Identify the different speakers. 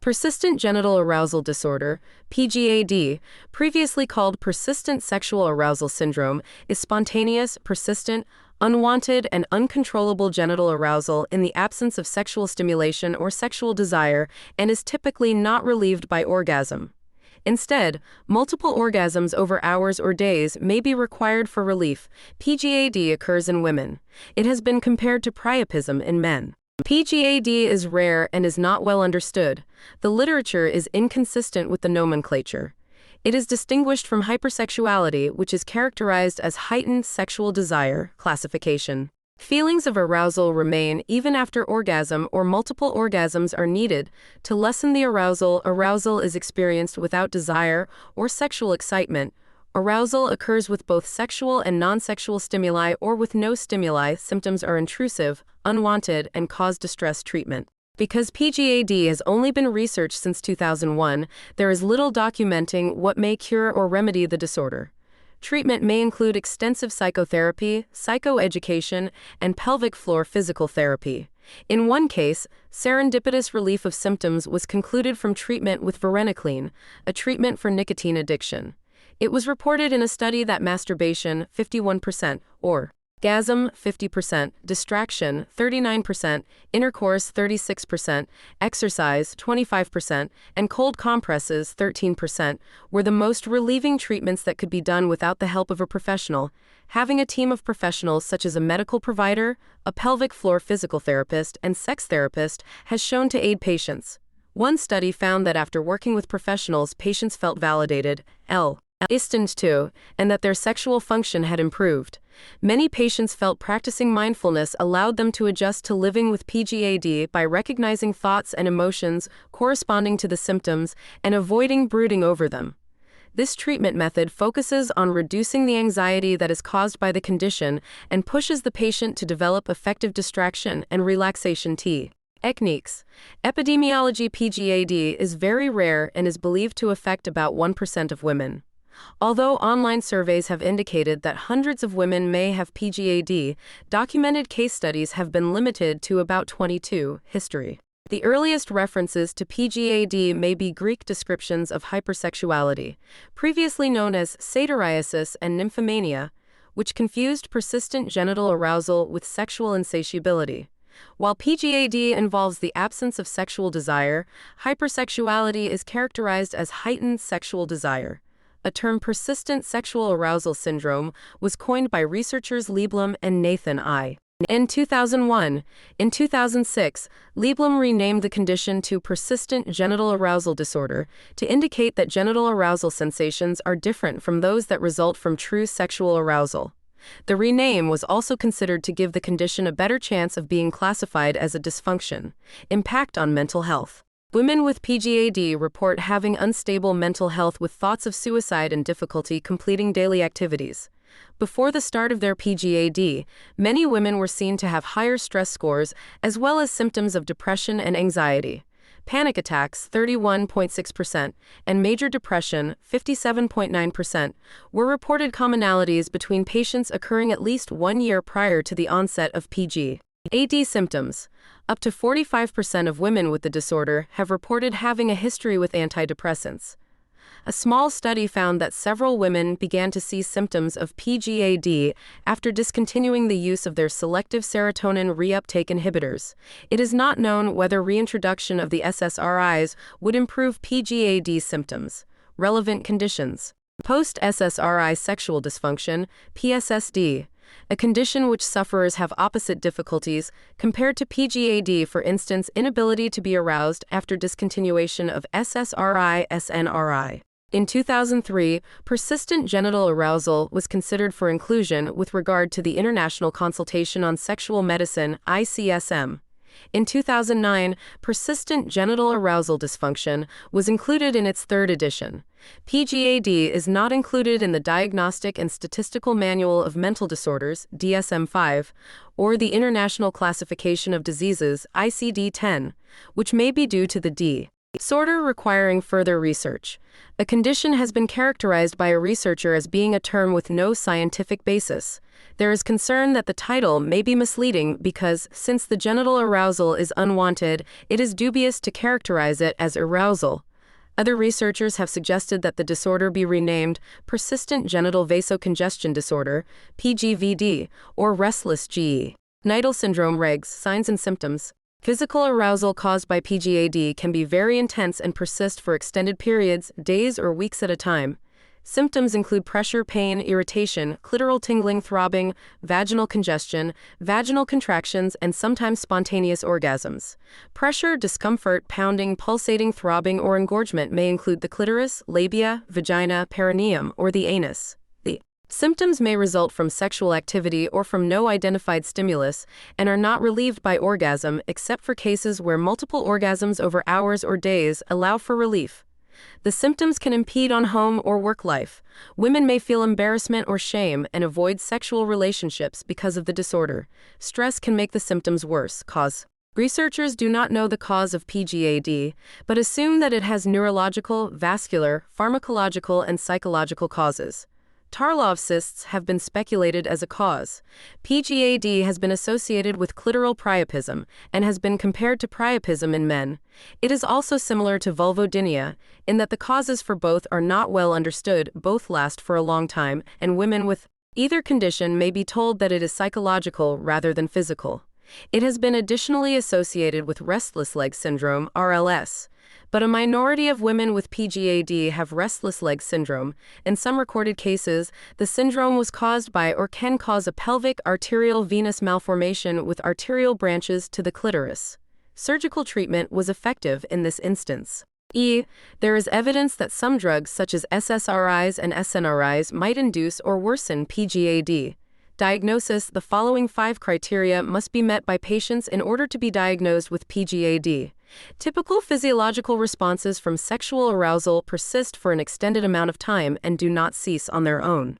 Speaker 1: Persistent genital arousal disorder, PGAD, previously called persistent sexual arousal syndrome, is spontaneous, persistent, unwanted, and uncontrollable genital arousal in the absence of sexual stimulation or sexual desire and is typically not relieved by orgasm. Instead, multiple orgasms over hours or days may be required for relief. PGAD occurs in women. It has been compared to priapism in men. PGAD is rare and is not well understood. The literature is inconsistent with the nomenclature. It is distinguished from hypersexuality, which is characterized as heightened sexual desire classification. Feelings of arousal remain even after orgasm or multiple orgasms are needed. To lessen the arousal, arousal is experienced without desire or sexual excitement. Arousal occurs with both sexual and non-sexual stimuli or with no stimuli. Symptoms are intrusive, unwanted, and cause distress treatment. Because PGAD has only been researched since 2001, there is little documenting what may cure or remedy the disorder. Treatment may include extensive psychotherapy, psychoeducation, and pelvic floor physical therapy. In one case, serendipitous relief of symptoms was concluded from treatment with varenicline, a treatment for nicotine addiction. It was reported in a study that masturbation, 51%, orgasm, 50%, distraction, 39%, intercourse, 36%, exercise, 25%, and cold compresses, 13%, were the most relieving treatments that could be done without the help of a professional. Having a team of professionals such as a medical provider, a pelvic floor physical therapist, and sex therapist has shown to aid patients. One study found that after working with professionals, patients felt validated, listened to, and that their sexual function had improved. Many patients felt practicing mindfulness allowed them to adjust to living with PGAD by recognizing thoughts and emotions corresponding to the symptoms and avoiding brooding over them. This treatment method focuses on reducing the anxiety that is caused by the condition and pushes the patient to develop effective distraction and relaxation techniques. Epidemiology: PGAD is very rare and is believed to affect about 1% of women. Although online surveys have indicated that hundreds of women may have PGAD, documented case studies have been limited to about 22. History. The earliest references to PGAD may be Greek descriptions of hypersexuality, previously known as satyriasis and nymphomania, which confused persistent genital arousal with sexual insatiability. While PGAD involves the absence of sexual desire, hypersexuality is characterized as heightened sexual desire. A term persistent sexual arousal syndrome was coined by researchers Lieblum and Nathan I. In 2001. In 2006, Lieblum renamed the condition to persistent genital arousal disorder to indicate that genital arousal sensations are different from those that result from true sexual arousal. The rename was also considered to give the condition a better chance of being classified as a dysfunction. Impact on mental health. Women with PGAD report having unstable mental health with thoughts of suicide and difficulty completing daily activities. Before the start of their PGAD, many women were seen to have higher stress scores as well as symptoms of depression and anxiety. Panic attacks, 31.6%, and major depression, 57.9%, were reported commonalities between patients occurring at least 1 year prior to the onset of PGAD symptoms. Up to 45% of women with the disorder have reported having a history with antidepressants. A small study found that several women began to see symptoms of PGAD after discontinuing the use of their selective serotonin reuptake inhibitors. It is not known whether reintroduction of the SSRIs would improve PGAD symptoms. Relevant conditions. Post-SSRI sexual dysfunction, PSSD, a condition which sufferers have opposite difficulties compared to PGAD, for instance, inability to be aroused after discontinuation of SSRI/SNRI. In 2003, persistent genital arousal was considered for inclusion with regard to the International Consultation on Sexual Medicine, ICSM. In 2009, persistent genital arousal dysfunction was included in its third edition. PGAD is not included in the Diagnostic and Statistical Manual of Mental Disorders, DSM-5, or the International Classification of Diseases, ICD-10, which may be due to the disorder requiring further research. A condition has been characterized by a researcher as being a term with no scientific basis. There is concern that the title may be misleading because, since the genital arousal is unwanted, it is dubious to characterize it as arousal. Other researchers have suggested that the disorder be renamed persistent genital vasocongestion disorder, PGVD, or restless GE. Genital syndrome regs, signs and symptoms. Physical arousal caused by PGAD can be very intense and persist for extended periods, days or weeks at a time. Symptoms include pressure, pain, irritation, clitoral tingling, throbbing, vaginal congestion, vaginal contractions, and sometimes spontaneous orgasms. Pressure, discomfort, pounding, pulsating, throbbing, or engorgement may include the clitoris, labia, vagina, perineum, or the anus. The symptoms may result from sexual activity or from no identified stimulus and are not relieved by orgasm except for cases where multiple orgasms over hours or days allow for relief. The symptoms can impede on home or work life. Women may feel embarrassment or shame and avoid sexual relationships because of the disorder. Stress can make the symptoms worse. Cause. Researchers do not know the cause of PGAD, but assume that it has neurological, vascular, pharmacological, and psychological causes. Tarlov cysts have been speculated as a cause. PGAD has been associated with clitoral priapism and has been compared to priapism in men. It is also similar to vulvodynia in that the causes for both are not well understood, both last for a long time, and women with either condition may be told that it is psychological rather than physical. It has been additionally associated with restless leg syndrome, RLS. But a minority of women with PGAD have restless leg syndrome. In some recorded cases, the syndrome was caused by or can cause a pelvic arterial venous malformation with arterial branches to the clitoris. Surgical treatment was effective in this instance. There is evidence that some drugs such as SSRIs and SNRIs might induce or worsen PGAD. Diagnosis: the following 5 criteria must be met by patients in order to be diagnosed with PGAD. Typical physiological responses from sexual arousal persist for an extended amount of time and do not cease on their own.